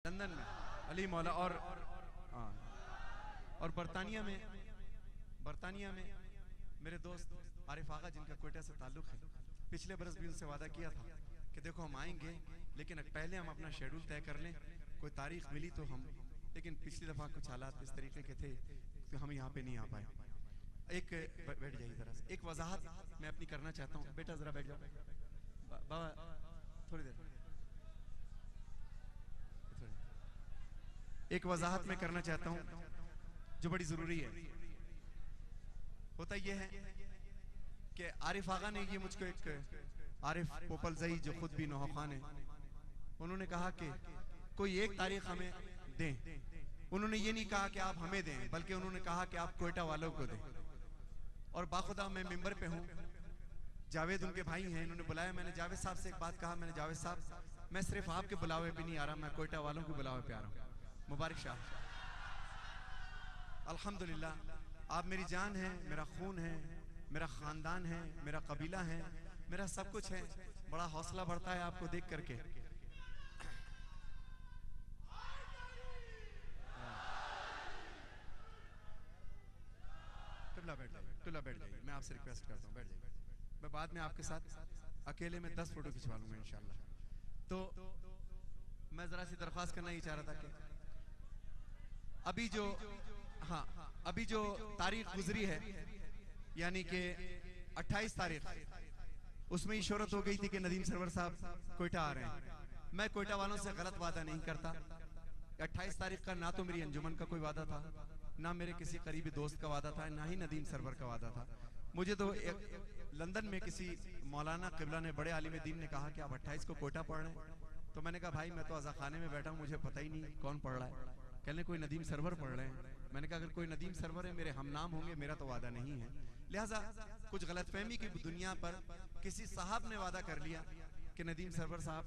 London में अली मौला और बरतानिया में मेरे दोस्त आरिफ आगा जिनका कोयटा से ताल्लुक़ है, पिछले बरस भी उनसे वादा किया था कि देखो हम आएंगे लेकिन पहले हम अपना शेड्यूल तय कर लें, कोई तारीख मिली तो हम, लेकिन पिछली दफ़ा कुछ हालात इस तरीके के थे कि हम यहाँ पे नहीं आ पाए। एक बैठ जाइए ज़रा, एक वजाहत मैं अपनी करना चाहता हूँ। बेटा ज़रा बैठ जाओ, बाबा थोड़ी देर, एक वजाहत मैं करना चाहता हूँ जो बड़ी ज़रूरी है। होता यह है कि आरिफ आगा ने ये मुझको एक आरिफ पोपलजई जो खुद भी नौखान है, उन्होंने कहा कि कोई एक तारीख हमें दें। उन्होंने ये नहीं कहा कि आप हमें दें, बल्कि उन्होंने कहा कि आप कोयटा वालों को दें। और बाखुदा मैं मिंबर पे हूँ, जावेद उनके भाई हैं, इन्होंने बुलाया। मैंने जावेद साहब से एक बात कहा, मैंने जावेद साहब मैं सिर्फ आपके बुलावे पे नहीं आ रहा, मैं कोयटा वालों के बुलावे पे आ रहा हूँ। मुबारक शाह, अल्हम्दुलिल्लाह आप मेरी जान है, मेरा खून है, मेरा ख़ानदान है, मेरा कबीला है, मेरा सब कुछ है। बड़ा हौसला बढ़ता है आपको देख करके। टुल्ला बैठ जाइए, मैं आपसे रिक्वेस्ट करता हूँ बैठ जाइए। मैं बाद में आपके साथ अकेले में 10 फोटो खिंचवा लूंगा इंशाल्लाह। तो मैं जरा सी दरख्वास्त करना ही चाह रहा था कि अभी जो तारीख गुजरी है, यानी कि 28 तारीख, उसमें ही शोहरत हो गई थी कि नदीम सरवर साहब कोयटा आ रहे हैं। मैं कोयटा वालों से गलत वादा नहीं करता। 28 तारीख का ना तो मेरी अंजुमन का कोई वादा था, ना मेरे किसी करीबी दोस्त का वादा था, ना ही नदीम सरवर का वादा था। मुझे तो लंदन में किसी मौलाना किबला ने, बड़े आलिम दीन ने कहा कि आप 28 को कोयटा पढ़ रहे हैं। तो मैंने कहा भाई मैं तो अज़ा खाने में बैठा हूँ, मुझे पता ही नहीं कौन पढ़ रहा है। कहने कोई नदीम सरवर पढ़ रहे हैं। मैंने कहा अगर कोई नदीम सरवर है, मेरे हम नाम होंगे, मेरा तो वादा नहीं है। लिहाजा कुछ गलतफहमी की दुनिया पर किसी साहब ने वादा कर लिया कि नदीम सरवर साहब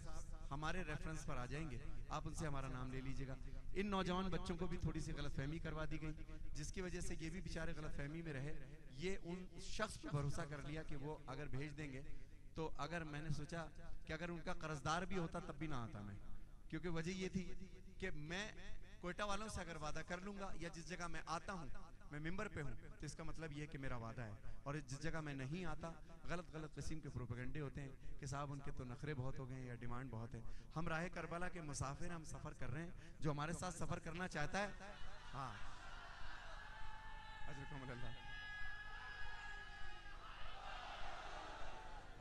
हमारे रेफरेंस पर आ जाएंगे, आप उनसे हमारा नाम ले लीजिएगा। इन नौजवान बच्चों को भी थोड़ी सी गलतफहमी करवा दी गई, जिसकी वजह से ये भी बेचारे गलतफहमी में रहे। ये उन शख्स पर भरोसा कर लिया कि वो अगर भेज देंगे, तो अगर मैंने सोचा कि अगर उनका कर्जदार भी होता तब भी ना आता मैं, क्योंकि वजह ये थी कि मैं कोयटा वालों से अगर वादा कर लूंगा या जिस जगह मैं आता हूँ, मैं मिंबर पे हूँ, तो इसका मतलब ये है कि मेरा वादा है। और जिस जगह मैं नहीं आता, गलत किस्म के प्रोपेगेंडे होते हैं कि साहब उनके तो नखरे बहुत हो गए हैं या डिमांड बहुत है। हम राह करबला के मुसाफिर, हम सफ़र कर रहे हैं। जो हमारे साथ सफ़र करना चाहता है, हाँ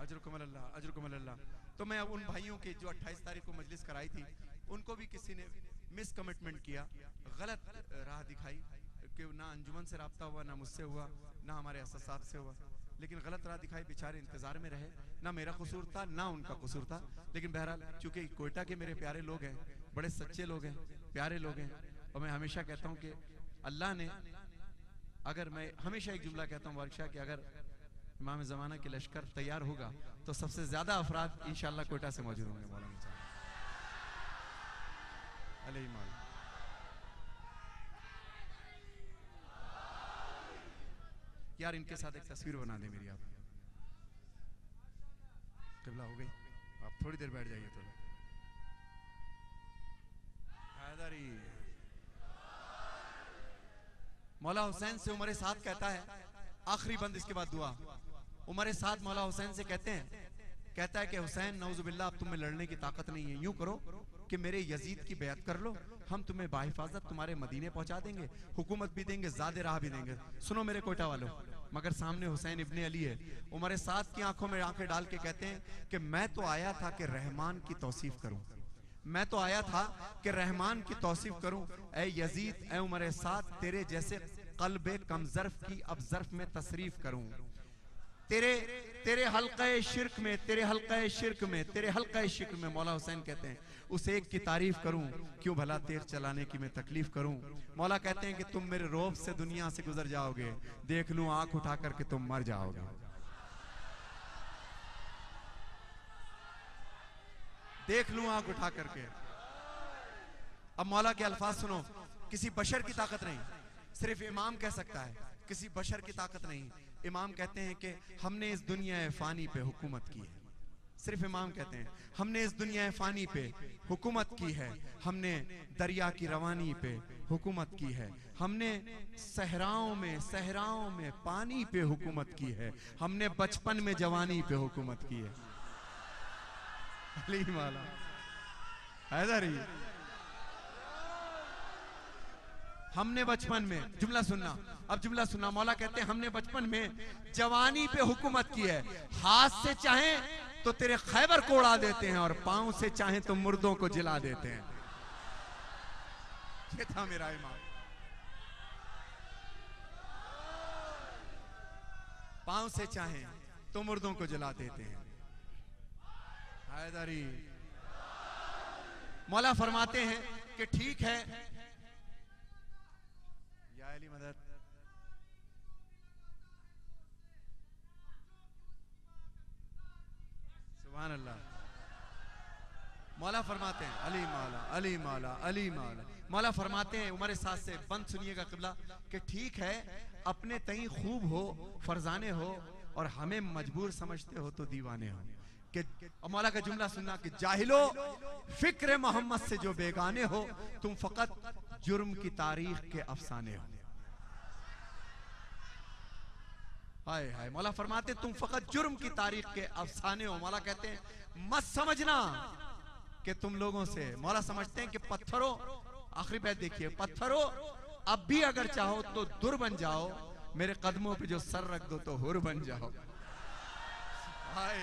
अजरुकुमुल्लाह। तो मैं अब उन भाइयों के जो 28 तारीख को मजलिस कराई थी, उनको भी किसी ने मिस कमिटमेंट किया, गलत राह दिखाई कि ना अंजुमन से रब्ता हुआ, ना मुझसे हुआ, ना हमारे असद साहब से हुआ, लेकिन गलत राह दिखाई। बेचारे इंतजार में रहे, ना मेरा कसूर था ना उनका कसूर था। लेकिन बहरहाल चूंकि कोयटा के मेरे प्यारे लोग हैं, बड़े सच्चे लोग हैं, प्यारे लोग हैं, और मैं हमेशा कहता हूँ कि अल्लाह ने, अगर मैं हमेशा एक जुमला कहता हूँ वर्षा, कि अगर इमाम ज़माना के लश्कर तैयार होगा तो सबसे ज्यादा अफराद इंशाअल्लाह कोयटा से मौजूद होंगे। मौलाना यार इनके साथ एक तस्वीर बना दे मेरी, आप किबला हो गई, आप थोड़ी देर बैठ जाइए। थोड़ा हैदरी मौला हुसैन से उमर साद कहता है, आखिरी बंद इसके बाद दुआ। उमर साद मौला हुसैन से कहता है कि हुसैन नौजुबिल्लाह अब तुम्हें लड़ने की ताकत नहीं है, यूं करो कि मेरे यजीद की बैत कर लो, हम तुम्हें बाहिफाजत तुम्हारे मदीने पहुंचा देंगे, हुकूमत भी देंगे, ज़ादे राह भी देंगे। सुनो मेरे कोयटा वालों, मगर सामने हुसैन इब्ने अली है। उमर साद की आंखों में आंखें डाल के कहते हैं कि मैं तो आया था कि रहमान की तौसीफ करूं, मैं तो आया था कि रहमान की तौसीफ करूं। ए यजीद, ए उमर साद, तेरे जैसे कल्बे कमजर्फ की अब जर्फ में तसरीफ करूं। तेरे हल्क़े शिर्क में, तेरे हल्क़े शिर्क में मौला हुसैन कहते हैं उस एक की तारीफ करूं, क्यों भला तेर चलाने की मैं तकलीफ करूं। मौला कहते हैं कि तुम मेरे रोब से दुनिया से गुजर जाओगे, देख लूं आंख उठा करके तुम मर जाओगे। देख लूं आंख उठा करके। अब मौला के अल्फाज सुनो, किसी बशर की ताकत नहीं, सिर्फ इमाम कह सकता है, किसी बशर की ताकत नहीं। इमाम कहते हैं कि हमने इस दुनिया फानी पे हुकूमत की है, सिर्फ इमाम कहते हैं हमने इस दुनिया फानी पे हुकूमत की है, हमने दरिया की रवानी पे हुकूमत की है, हमने सहराओं में पानी पे हुकूमत की है, हमने बचपन में जवानी पे हुकूमत की है। अली माला हैदरी, हमने बचपन में, जुमला सुनना, अब जुमला सुनना, मौला कहते हैं हमने बचपन में जवानी पे हुकूमत की है, हाथ से चाहें तो तेरे खैबर को उड़ा देते हैं और पांव से चाहें तो मुर्दों को जिला देते हैं। ये था मेरा इमाम। पांव से चाहें तो मुर्दों को जला देते हैं। हैदरी, मौला फरमाते हैं कि ठीक है या अली मदद, सुभान अल्लाह। मौला फरमाते हैं अली मौला अली मौला अली मौला, मौला फरमाते हैं उमर साथ से बंद सुनिएगा किबला कि ठीक है अपने तई खूब हो, फरजाने हो और हमें मजबूर समझते हो तो दीवाने हो। कि मौला का जुमला सुनना कि जाहिलो फिक्र मोहम्मद से जो बेगाने हो, तुम फकत जुर्म की तारीख के अफसाने हो। हाय हाय, मौला फरमाते तुम फकत जुर्म की तारीख के अफसाने हो। मौला कहते हैं मत समझना कि तुम लोगों से, मौला समझते हैं कि पत्थरों, आखिरी बैत देखिए, पत्थरों अब भी अगर चाहो तो दुर बन जाओ, मेरे कदमों पे जो सर रख दो तो हुर बन जाओ। हाय,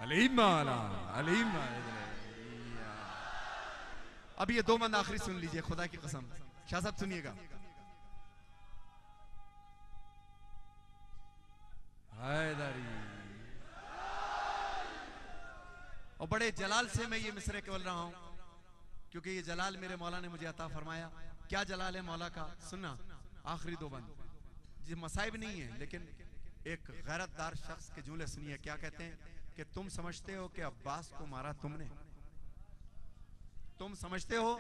अलीम माला अलीम माला। अब ये दो बंद आखिरी सुन लीजिए, खुदा की कसम, शाह साहब सुनिएगा। हैदरी, और बड़े जलाल से मैं ये मिसरे बोल रहा हूं क्योंकि ये जलाल मेरे मौला ने मुझे अता फरमाया। क्या जलाल है मौला का, सुनना आखिरी दो बंद, जी मसाइब नहीं है लेकिन एक गैरतदार शख्स के जुमले सुनिए। क्या कहते हैं कि तुम समझते हो कि अब्बास को मारा तुमने, तुम समझते हो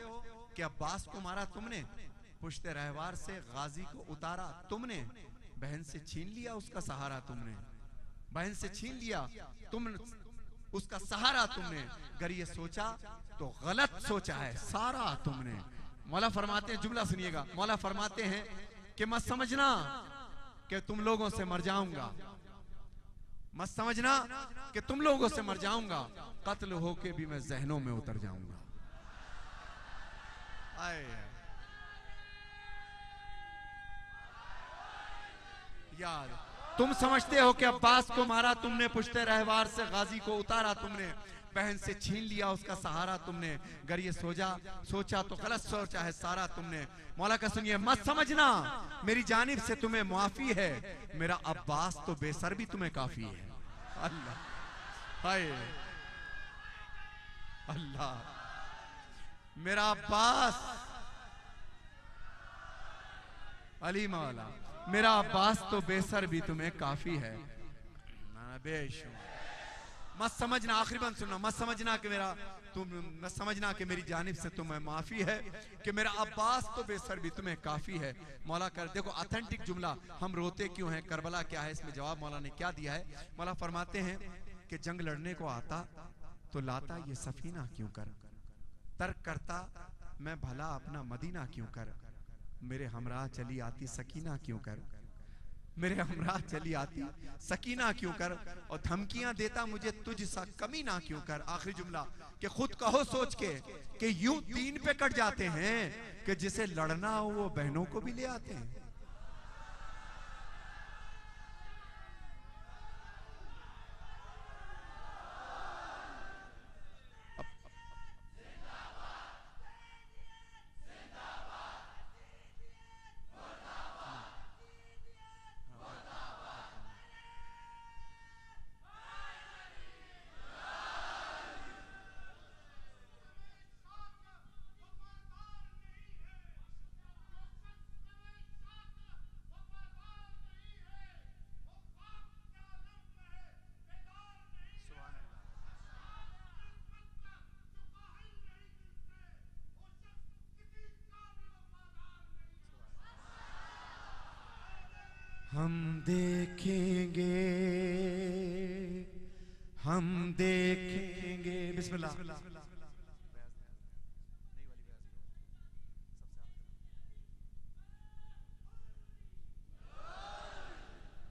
कि अब्बास को मारा तुमने, पुश्ते रहवार से गाजी को उतारा तुमने, बहन से छीन लिया उसका सहारा तुमने, बहन से छीन लिया तुम उसका सहारा तुमने, अगर ये सोचा तो गलत सोचा है सारा तुमने। मौला फरमाते हैं, जुमला सुनिएगा, मौला फरमाते हैं कि मत समझना कि तुम लोगों से मर जाऊंगा, मत समझना कि तुम लोगों से मर जाऊंगा, कत्ल होके भी मैं जहनों में उतर जाऊंगा। याद, तुम समझते हो कि अब्बास को मारा तुमने, पुश्ते रहवार से गाजी को उतारा तुमने, बहन से छीन लिया उसका सहारा तुमने, अगर ये सोचा तो गलत सोचा है सारा तुमने। मौला का सुनिए, मत समझना मेरी जानिब से तुम्हें मुआफी है, मेरा अब्बास तो बेसर भी तुम्हें काफी है। अल्लाह, हाय अल्लाह, मेरा अब्बास, अली मौला, मेरा अब्बास तो बेसर भी तुम्हें काफी है। मत समझना, आखिरी बंद सुनना, मत समझना कि मेरा तुम, मत समझना कि मेरी जानिब से तुम्हें माफी है, कि मेरा अब्बास तो बेसर भी तुम्हें काफी है। मौला कर देखो ऑथेंटिक जुमला, हम रोते क्यों हैं, करबला क्या है, इसमें जवाब मौला ने क्या दिया है। मौला फरमाते हैं कि जंग लड़ने को आता तो लाता ये सफीना क्यों कर, तर्क करता मैं भला अपना मदीना क्यों कर, मेरे हमराह चली आती सकीना क्यों कर, मेरे हमराह चली आती सकीना क्यों कर, और धमकियां देता मुझे तुझ सा कमी ना क्यों कर। आखिरी जुमला कि खुद कहो सोच के कि यूं दीन पे कट जाते हैं कि जिसे लड़ना हो वो बहनों को भी ले आते हैं। हम देखेंगे, हम देखेंगे। बिस्मिल्लाह।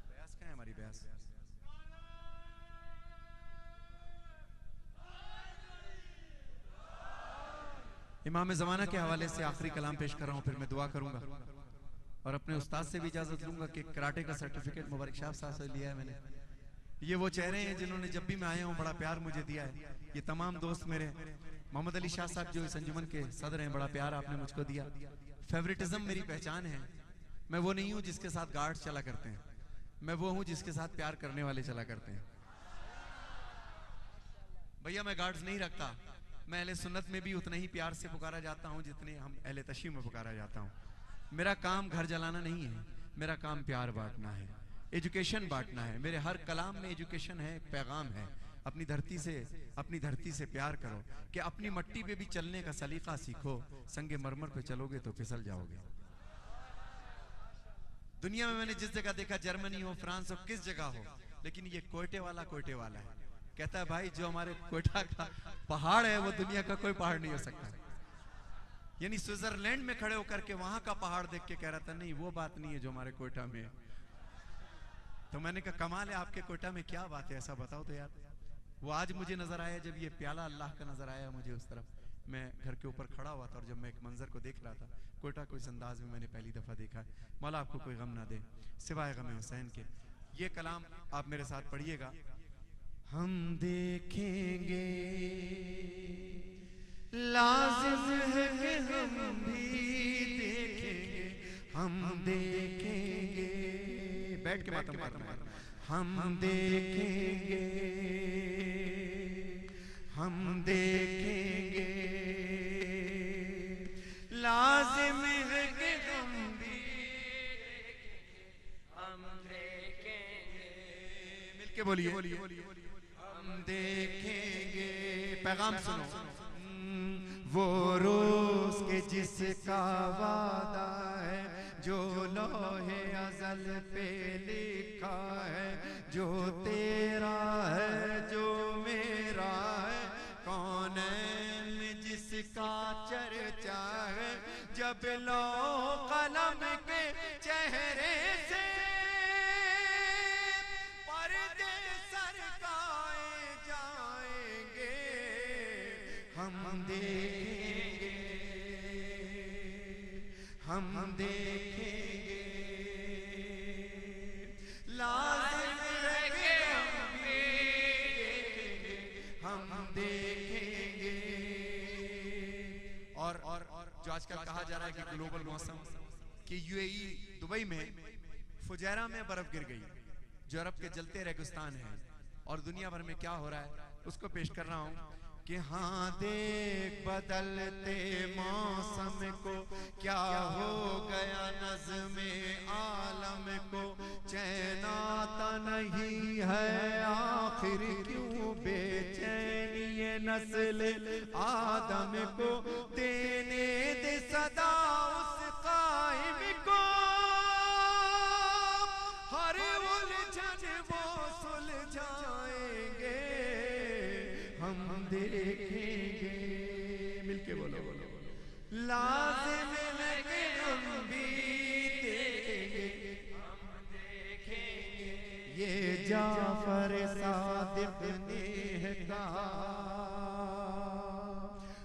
बयास क्या है हमारी बयास? इमाम ज़माना के हवाले से आखिरी कलाम पेश कर रहा हूँ, फिर मैं दुआ करूंगा और अपने उस्ताद से भी इजाजत लूंगा कि कराटे का सर्टिफिकेट मुबारक शाह साहब से लिया है मैंने। ये वो चेहरे हैं जिन्होंने जब भी मैं आया हूँ बड़ा प्यार मुझे दिया है। ये तमाम दोस्त मेरे, मोहम्मद अली शाह साहब जो इस अंजुमन के सदर हैं, बड़ा प्यार आपने मुझको दिया। फेवरेटिज्म मेरी पहचान है। मैं वो नहीं हूँ जिसके साथ गार्ड्स चला करते हैं, मैं वो हूँ जिसके साथ प्यार करने वाले चला करते हैं। भैया मैं गार्ड्स नहीं रखता, मैं अहले सुन्नत में भी उतना ही प्यार से पुकारा जाता हूँ जितने हम अहले तशरीफ में पुकारा जाता हूँ। मेरा काम घर जलाना नहीं है, मेरा काम प्यार बांटना है, एजुकेशन बांटना है। मेरे हर कलाम में एजुकेशन है, पैगाम है। अपनी धरती से प्यार करो कि अपनी मट्टी पे भी चलने का सलीका सीखो। संगे मरमर पे चलोगे तो फिसल जाओगे। दुनिया में मैंने जिस जगह देखा, जर्मनी हो, फ्रांस हो, किस जगह हो, लेकिन ये कोयटे वाला है। कहता है भाई जो हमारे कोयटा का पहाड़ है वो दुनिया का कोई पहाड़ नहीं हो सकता। यानी स्विट्जरलैंड में खड़े होकर के वहां का पहाड़ देख के कह रहा था नहीं वो बात नहीं है जो हमारे कोयटा में है। तो मैंने कहा कमाल है, आपके कोयटा में क्या बात है, ऐसा बताओ तो यार। वो आज मुझे नजर आया जब ये प्याला अल्लाह का नजर आया मुझे उस तरफ। मैं घर के ऊपर खड़ा हुआ था और जब मैं एक मंजर को देख रहा था, कोयटा को इस अंदाज में मैंने पहली दफा देखा है। मौला आपको कोई गम ना दे सिवाय गम हुसैन के। ये कलाम आप मेरे साथ पढ़िएगा। हम देखेंगे, लाजिम है कि हम भी देखेंगे, हम देखेंगे। बैठ के बात हम देखेंगे, हम देखेंगे, लाजिम है कि हम भी हम देखेंगे। मिलके बोलिए हम देखेंगे। पैगाम सुनो। वो रोज के जिसका वादा है, जो लोहे अज़ल पे लिखा है, जो तेरा है जो मेरा है, कौन में जिसका चर्चा है, जब लो कलम के चेहरे से पर्दे सरकाए जाएंगे। हम देखेंगे, हम देखेंगे, लाजिम है कि हम भी देखेंगे, हम देखेंगे। और जो आजकल कहा जा रहा है कि ग्लोबल मौसम कि यूएई दुबई में फुजैरा में बर्फ गिर गई, जो अरब के जलते रेगिस्तान है, और दुनिया भर में क्या हो रहा है उसको पेश कर रहा हूं कि हाँ देख बदलते मौसम को, क्या हो गया नज़्मे आलम को, चैन आता नहीं है आखिर क्यों बेचैनी ये नस्ल आदम को, देने दे सदा उस कायम को, हर उलझन वो सुलझाएंगे। हम देखेंगे, मिलके बोलो लाजिम है कि हम भी देखेंगे, हम देखेंगे। ये जाफर सादिक ने कहा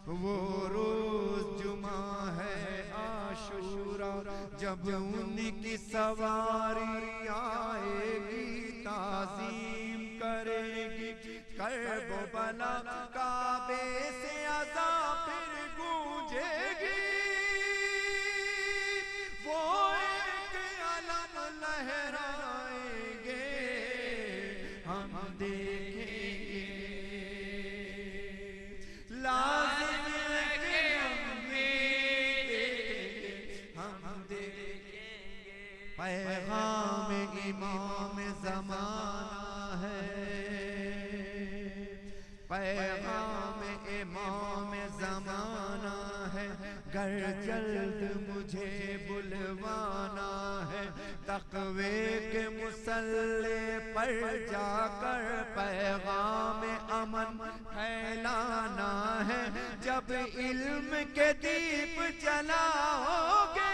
वो रोज जुमा है आशूरा, जब उनकी सवारी आएगी ताज़ीम करेगी कर्ब बला, काबे से अज़ा फिर गूंजेगी, वो एक अलम लहराएंगे। हम देखेंगे, लाजिम है कि हम भी देखेंगे, हम देखेंगे। पैगाम इमाम ज़माना है, पैगाम इमाम ज़माना है, गर जल्द मुझे बुलवाना है, तक़वे के मुसल्ले पर जाकर पैगाम अमन फैलाना है। जब इल्म के दीप जलाओगे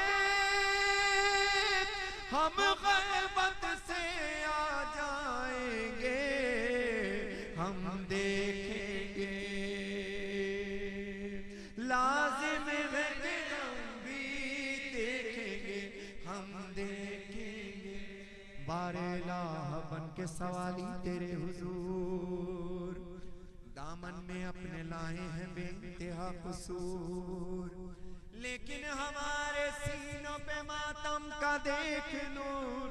हम ग़ैबत से आ जाएंगे, हम देखेंगे लाजिम है कि हम भी देखेंगे, हम देखेंगे। बारेलाह बन के सवाली तेरे हुजूर, दामन में अपने लाए हैं बेइंतहा कसूर, लेकिन हमारे सीनों पे मातम का देख नूर,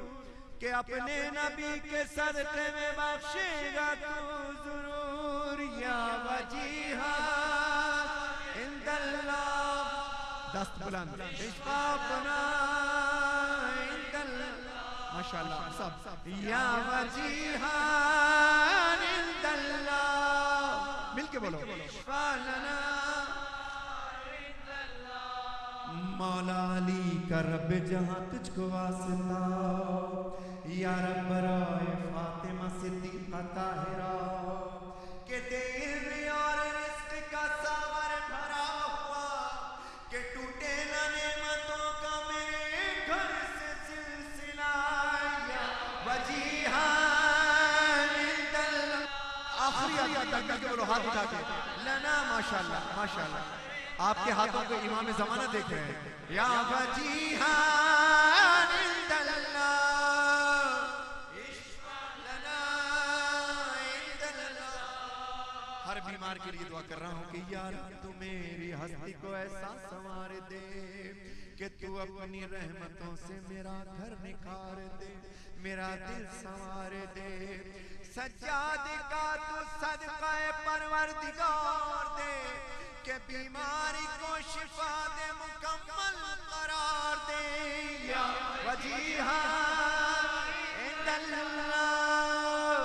कि अपने नबी के सदक़े में बख्शेगा तू जरूर। या वजीहा इंदल्लाह, दस्त बुलंद इश्क़ाक़ना इंदल्लाह, माशाअल्लाह सब। या वजीहा इंदल्लाह, मिलके बोलो। इश्क़ाक़ना मौला अली का रब जहां तुझको वास्ता, या रब राय फातिमा सिद्दीक़ा ताहिरा, के दिल और रिज़्क़ का सागर भरा हुआ, के टूटे न नेमतों का मेरे घर से सिलसिला। या वजीहान इंदल्लाह, आखिरी आयत तक के बोलो हाथ उठा के लना। माशाअल्लाह माशाअल्लाह, आपके हाथों को इमाम ज़माना देख रहे हैं। या वजीहान इंदल्लाह इश्क़ाक़ना इंदल्लाह। हर बीमार के लिए दुआ कर रहा हूँ कि यार तू मेरी हस्ती को ऐसा संवार दे कि तू अपनी रहमतों से मेरा घर निखार दे, मेरा दिल संवार दे। सज्जाद का तू सदक़ा परवरदिगार दे, के बीमारी को शिफा दे, मुकम्मल करार दे। या वजीहान इंदल्लाह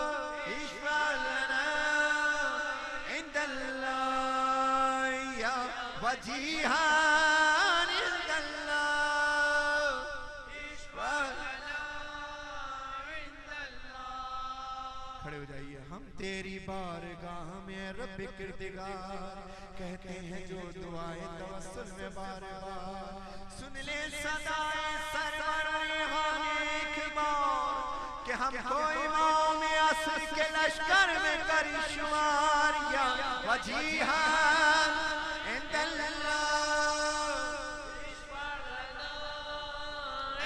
इश्क़ाक़ना इंदल्लाह, या वजीहान इंदल्लाह इश्क़ाक़ना इंदल्लाह। खड़े हो जाइए। हम तेरी बारगाह में रब किरदिगार कहते हैं जो दुआएं तवस्सुल में बार बार, सुन ले सदाए सरवर एक बार, कि हमको इमाम असर के लश्कर में करी शुमार। या वजीहान इंदल्लाह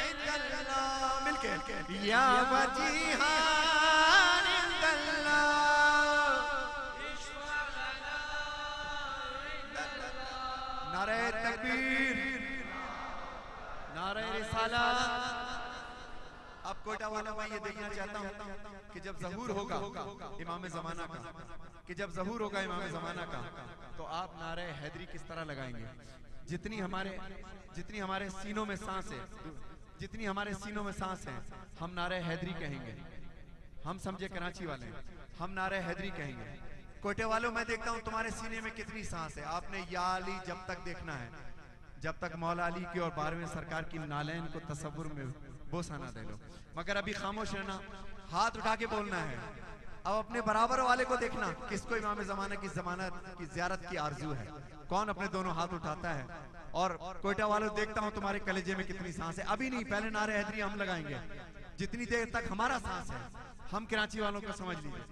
इंदल्लाह, मिलके या वजीहान नारे तकबीर, नारे रिसालत। अब कोटा वाला मैं ये देखना चाहता हूँ कि जब ज़हूर होगा इमाम ज़माना का, कि जब ज़हूर होगा इमाम ज़माना का, तो आप नारे हैदरी किस तरह लगाएंगे। जितनी हमारे सीनों में सांस है, जितनी हमारे सीनों में सांस है, हम नारे हैदरी कहेंगे। हम समझे कराची वाले, हम नारे हैदरी कहेंगे। कोटे वालों, मैं देखता हूँ तुम्हारे सीने में कितनी सांस है। आपने या अली जब तक देखना है, जब तक मौला अली की और 12वें सरकार की नालैन को तसव्वुर में बोसा ना दे लो। मगर अभी खामोश रहना, हाथ उठा के बोलना है। अब अपने बराबर वाले को देखना, किसको इमाम ज़माना की ज़मानत की ज़ियारत की आरज़ू है, कौन अपने दोनों हाथ उठाता है। और कोयटा वालों, देखता हूँ तुम्हारे कलेजे में कितनी सांस है। अभी नहीं, पहले नारे हैदरी हम लगाएंगे। जितनी देर तक हमारा सांस है, हम कराची वालों को समझ लीजिए।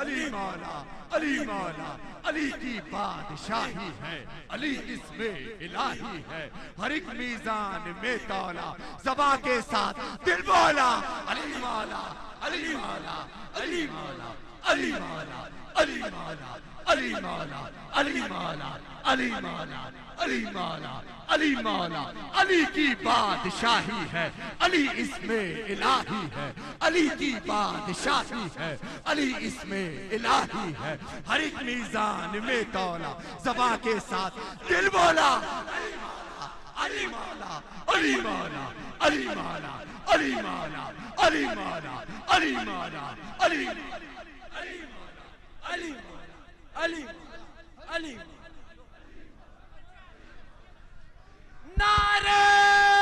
अली मौला, अली मौला, अली की बादशाही है, अली इसमें इलाही है, हर एक मीजान में तौला, ज़बां के साथ दिल बोला, अली मौला, अली मौला, अली मौला, अली मौला, अली मौला, अली मौला, अली मौला, अली मौला, अली मौला, अली मौला, अली की बादशाही है, अली इसमें इलाही है, अली की बादशाही है, अली इसमें इलाही है, हर एक मीजान में तौला, ज़बां के साथ दिल बोला, अली मौला, अली मौला, अली मौला, अली मौला, अली मौला, अली मौला, अली अली अली अली नारे